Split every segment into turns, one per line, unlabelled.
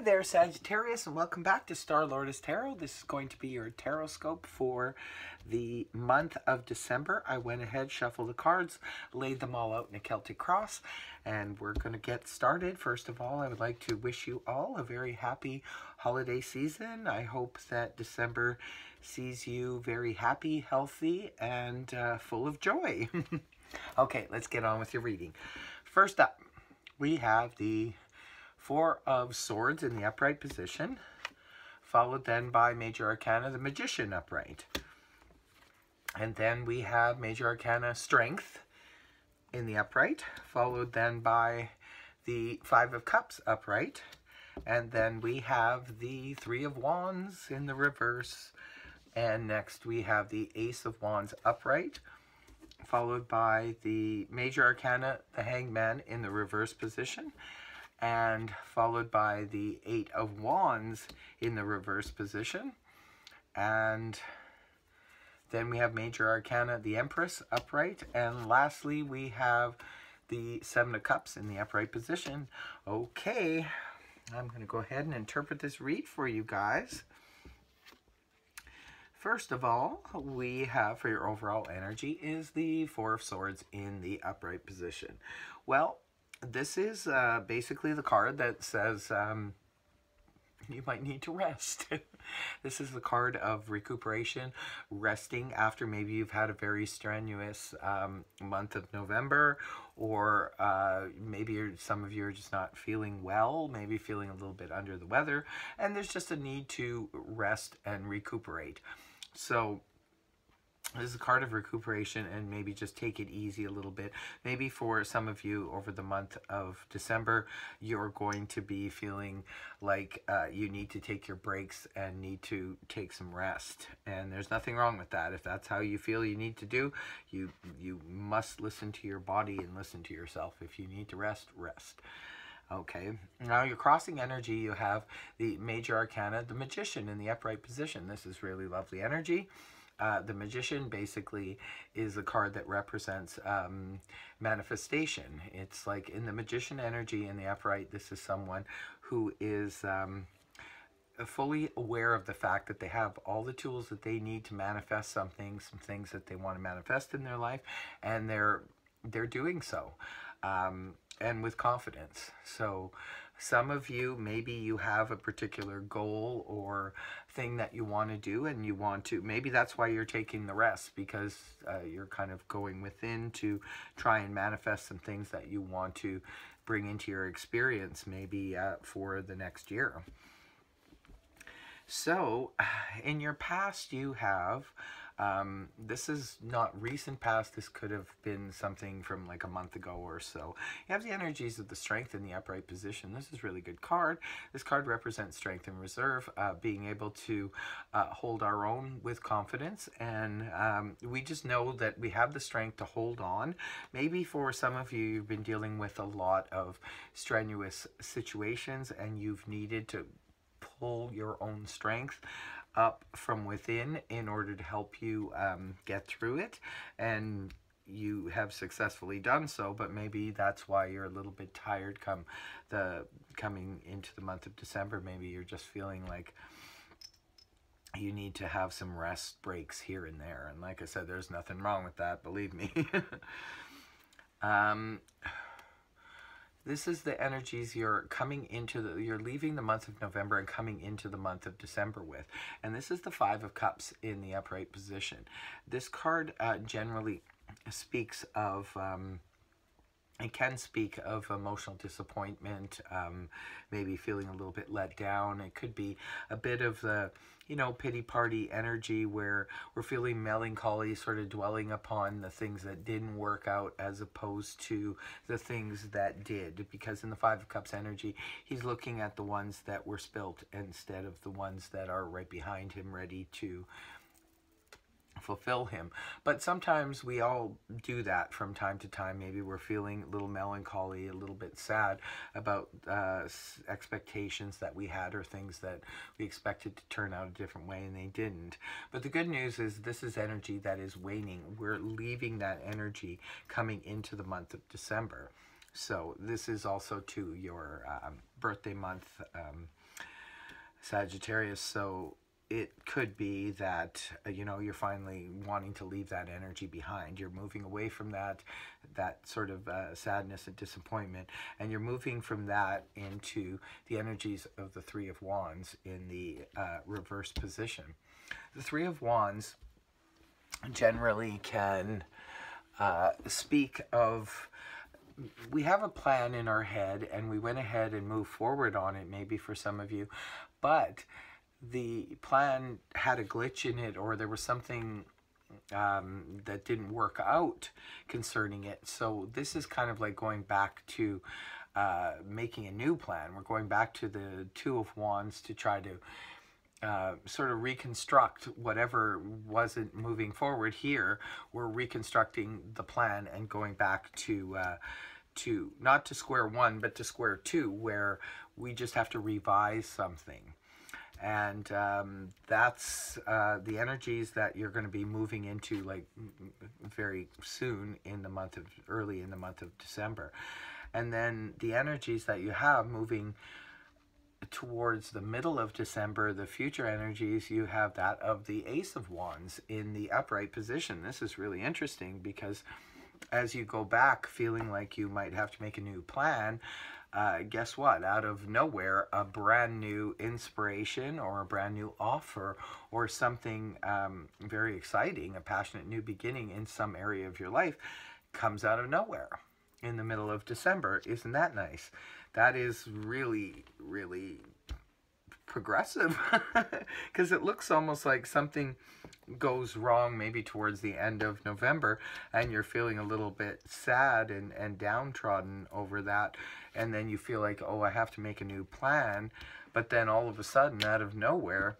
Hi there, Sagittarius, and welcome back to Star Lotus Tarot. This is going to be your tarot scope for the month of December. I went ahead, shuffled the cards, laid them all out in a Celtic cross, and we're going to get started. First of all, I would like to wish you all a very happy holiday season. I hope that December sees you very happy, healthy, and full of joy. Okay, let's get on with your reading. First up, we have the Four of Swords in the upright position, followed then by Major Arcana, the Magician upright. And then we have Major Arcana, Strength in the upright, followed then by the Five of Cups upright. And then we have the Three of Wands in the reverse. And next we have the Ace of Wands upright, followed by the Major Arcana, the Hangman in the reverse position, and followed by the Eight of Wands in the reverse position. And then we have Major Arcana, the Empress upright. And lastly, we have the Seven of Cups in the upright position. Okay, I'm going to go ahead and interpret this read for you guys. First of all, we have for your overall energy is the Four of Swords in the upright position. Well, this is basically the card that says you might need to rest. This is the card of recuperation, resting after maybe you've had a very strenuous month of November, or maybe some of you are just not feeling well, maybe feeling a little bit under the weather, and there's just a need to rest and recuperate. So this is a card of recuperation, and maybe just take it easy a little bit. Maybe for some of you over the month of December, you're going to be feeling like you need to take your breaks and need to take some rest. And there's nothing wrong with that. If that's how you feel you need to do, you must listen to your body and listen to yourself. If you need to rest, rest. Okay, now your crossing energy, you have the Major Arcana, the Magician in the upright position. This is really lovely energy. The Magician basically is a card that represents manifestation. It's like in the Magician energy in the upright, this is someone who is fully aware of the fact that they have all the tools that they need to manifest something, some things that they want to manifest in their life, and they're doing so. And with confidence. So some of you, maybe you have a particular goal or thing that you want to do, and you want to, maybe that's why you're taking the rest, because you're kind of going within to try and manifest some things that you want to bring into your experience, maybe for the next year. So in your past, you have this is not recent past, this could have been something from like a month ago or so. You have the energies of the Strength in the upright position. This is a really good card. This card represents strength and reserve, being able to hold our own with confidence, and we just know that we have the strength to hold on. Maybe for some of you, you've been dealing with a lot of strenuous situations and you've needed to pull your own strength up from within in order to help you get through it, and you have successfully done so, but maybe that's why you're a little bit tired coming into the month of December. Maybe you're just feeling like you need to have some rest breaks here and there, and like I said, there's nothing wrong with that, believe me. This is the energies you're coming into, you're leaving the month of November and coming into the month of December with. And this is the Five of Cups in the upright position. This card generally speaks of, it can speak of emotional disappointment, maybe feeling a little bit let down. It could be a bit of the, you know, pity party energy where we're feeling melancholy, sort of dwelling upon the things that didn't work out as opposed to the things that did. Because in the Five of Cups energy, he's looking at the ones that were spilt instead of the ones that are right behind him, ready to fulfill him. But sometimes we all do that from time to time. Maybe we're feeling a little melancholy, a little bit sad about expectations that we had, or things that we expected to turn out a different way and they didn't. But the good news is this is energy that is waning. We're leaving that energy coming into the month of December. So this is also to your birthday month, Sagittarius. So it could be that you know, you're finally wanting to leave that energy behind. You're moving away from that sort of sadness and disappointment, and you're moving from that into the energies of the Three of Wands in the reverse position. The Three of Wands generally can speak of, we have a plan in our head and we went ahead and moved forward on it, maybe for some of you, but the plan had a glitch in it, or there was something that didn't work out concerning it. So this is kind of like going back to making a new plan. We're going back to the Two of Wands to try to sort of reconstruct whatever wasn't moving forward here. We're reconstructing the plan and going back to not to square one, but to square two, where we just have to revise something. And that's the energies that you're going to be moving into, like very soon in the month of, early in the month of December. And then the energies that you have moving towards the middle of December, the future energies, you have that of the Ace of Wands in the upright position. This is really interesting because as you go back feeling like you might have to make a new plan, guess what? Out of nowhere, a brand new inspiration or a brand new offer or something very exciting, a passionate new beginning in some area of your life comes out of nowhere in the middle of December. Isn't that nice? That is really, really progressive because it looks almost like something goes wrong maybe towards the end of November and you're feeling a little bit sad and downtrodden over that, and then you feel like, oh, I have to make a new plan, but then all of a sudden out of nowhere,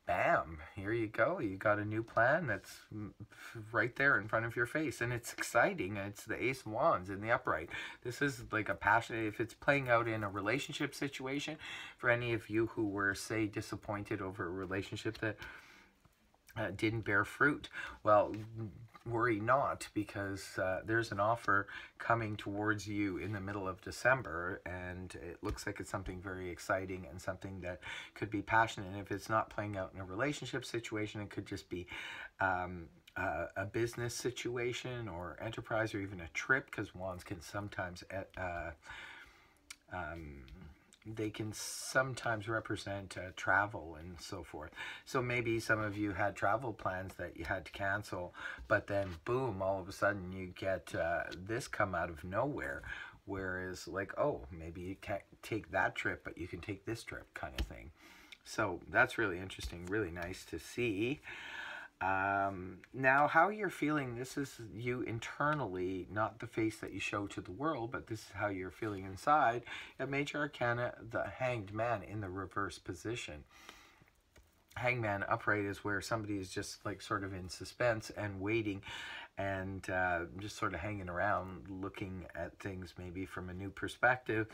bam, here you go, you got a new plan that's right there in front of your face, and it's exciting. It's the Ace of Wands in the upright. This is like a passionate, if it's playing out in a relationship situation, for any of you who were, say, disappointed over a relationship that didn't bear fruit, well, worry not, because there's an offer coming towards you in the middle of December, and it looks like it's something very exciting and something that could be passionate. And if it's not playing out in a relationship situation, it could just be a business situation or enterprise, or even a trip, because wands can sometimes they can sometimes represent travel and so forth. So maybe some of you had travel plans that you had to cancel, but then boom, all of a sudden you get this come out of nowhere, whereas like, oh, maybe you can't take that trip, but you can take this trip, kind of thing. So that's really interesting, really nice to see. Now, how you're feeling, this is you internally, not the face that you show to the world, but this is how you're feeling inside. At Major Arcana, the Hanged Man in the reverse position. Hangman upright is where somebody is just like sort of in suspense and waiting and just sort of hanging around, looking at things maybe from a new perspective.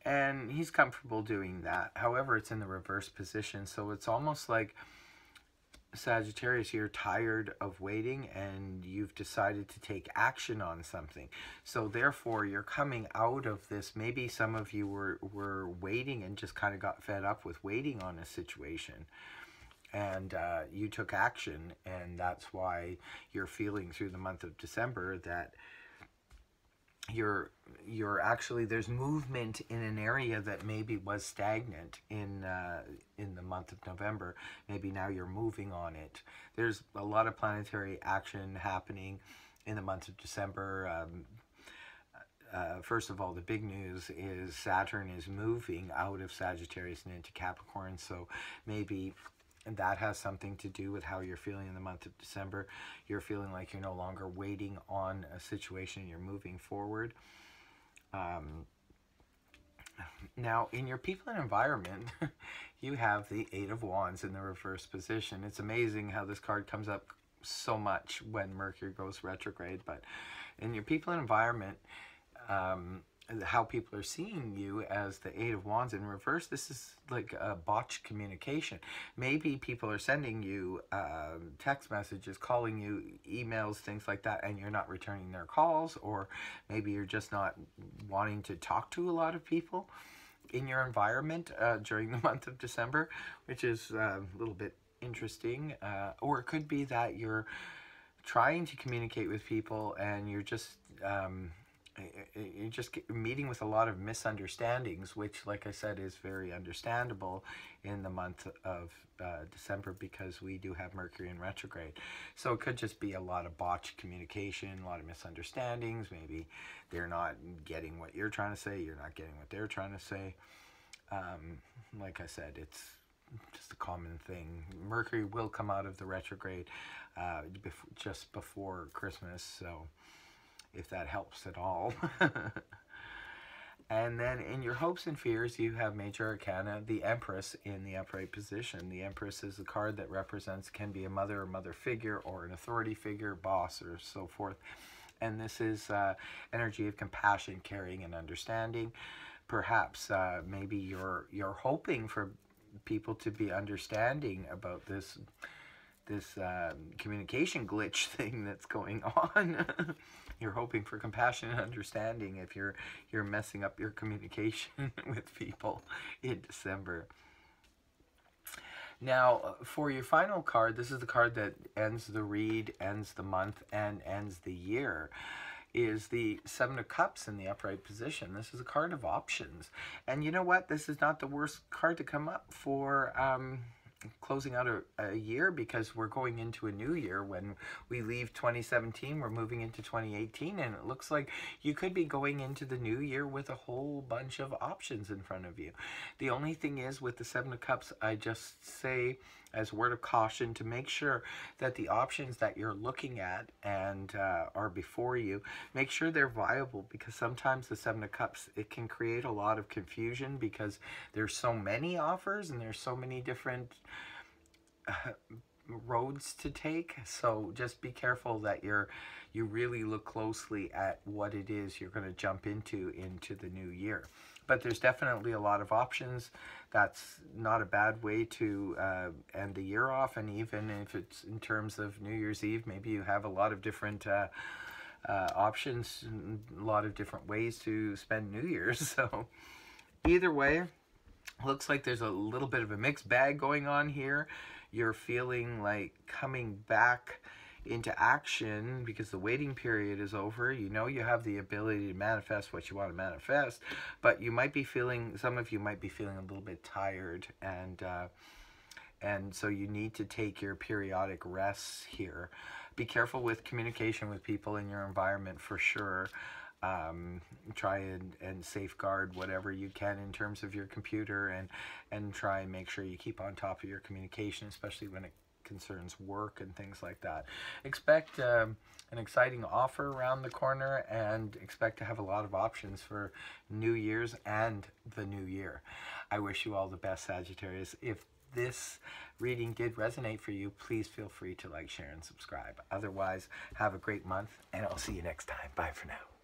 And he's comfortable doing that. However, it's in the reverse position, so it's almost like, Sagittarius, you're tired of waiting and you've decided to take action on something. So therefore, you're coming out of this. Maybe some of you were waiting and just kind of got fed up with waiting on a situation. And you took action, and that's why you're feeling through the month of December that you're actually, there's movement in an area that maybe was stagnant in the month of November. Maybe now you're moving on it. There's a lot of planetary action happening in the month of December. First of all, the big news is Saturn is moving out of Sagittarius and into Capricorn, so maybe that has something to do with how you're feeling in the month of December. You're feeling like you're no longer waiting on a situation, you're moving forward. Now, in your people and environment, you have the Eight of Wands in the reverse position. It's amazing how this card comes up so much when Mercury goes retrograde, but in your people and environment, how people are seeing you as the Eight of Wands in reverse, this is like a botched communication. Maybe people are sending you text messages, calling you, emails, things like that, and you're not returning their calls, or maybe you're just not wanting to talk to a lot of people in your environment during the month of December, which is a little bit interesting. Or it could be that you're trying to communicate with people and you're just meeting with a lot of misunderstandings, which, like I said, is very understandable in the month of December, because we do have Mercury in retrograde. So it could just be a lot of botched communication, a lot of misunderstandings. Maybe they're not getting what you're trying to say, you're not getting what they're trying to say. Like I said, it's just a common thing. Mercury will come out of the retrograde just before Christmas, so if that helps at all. And then in your hopes and fears, you have Major Arcana, the Empress in the upright position. The Empress is a card that represents, can be a mother or mother figure, or an authority figure, boss, or so forth. And this is energy of compassion, caring, and understanding. Perhaps maybe you're hoping for people to be understanding about this communication glitch thing that's going on. You're hoping for compassion and understanding if you're messing up your communication with people in December. Now, for your final card, this is the card that ends the read, ends the month, and ends the year, is the Seven of Cups in the upright position. This is a card of options. And you know what? This is not the worst card to come up for closing out a year, because we're going into a new year. When we leave 2017, we're moving into 2018, and it looks like you could be going into the new year with a whole bunch of options in front of you. The only thing is, with the Seven of Cups, I just say as a word of caution to make sure that the options that you're looking at and are before you, make sure they're viable, because sometimes the Seven of Cups, it can create a lot of confusion because there's so many offers and there's so many different roads to take. So just be careful that you really look closely at what it is you're going to jump into the new year. But there's definitely a lot of options. That's not a bad way to end the year off. And even if it's in terms of New Year's Eve, maybe you have a lot of different options, a lot of different ways to spend New Year's. So either way, looks like there's a little bit of a mixed bag going on here. You're feeling like coming back into action because the waiting period is over. You know you have the ability to manifest what you want to manifest, but you might be feeling, some of you might be feeling a little bit tired, and so you need to take your periodic rests here. Be careful with communication with people in your environment for sure. Try and safeguard whatever you can in terms of your computer, and try and make sure you keep on top of your communication, especially when it concerns work and things like that. Expect an exciting offer around the corner, and expect to have a lot of options for New Year's and the new year. I wish you all the best, Sagittarius. If this reading did resonate for you, please feel free to like, share, and subscribe. Otherwise, have a great month, and I'll see you next time. Bye for now.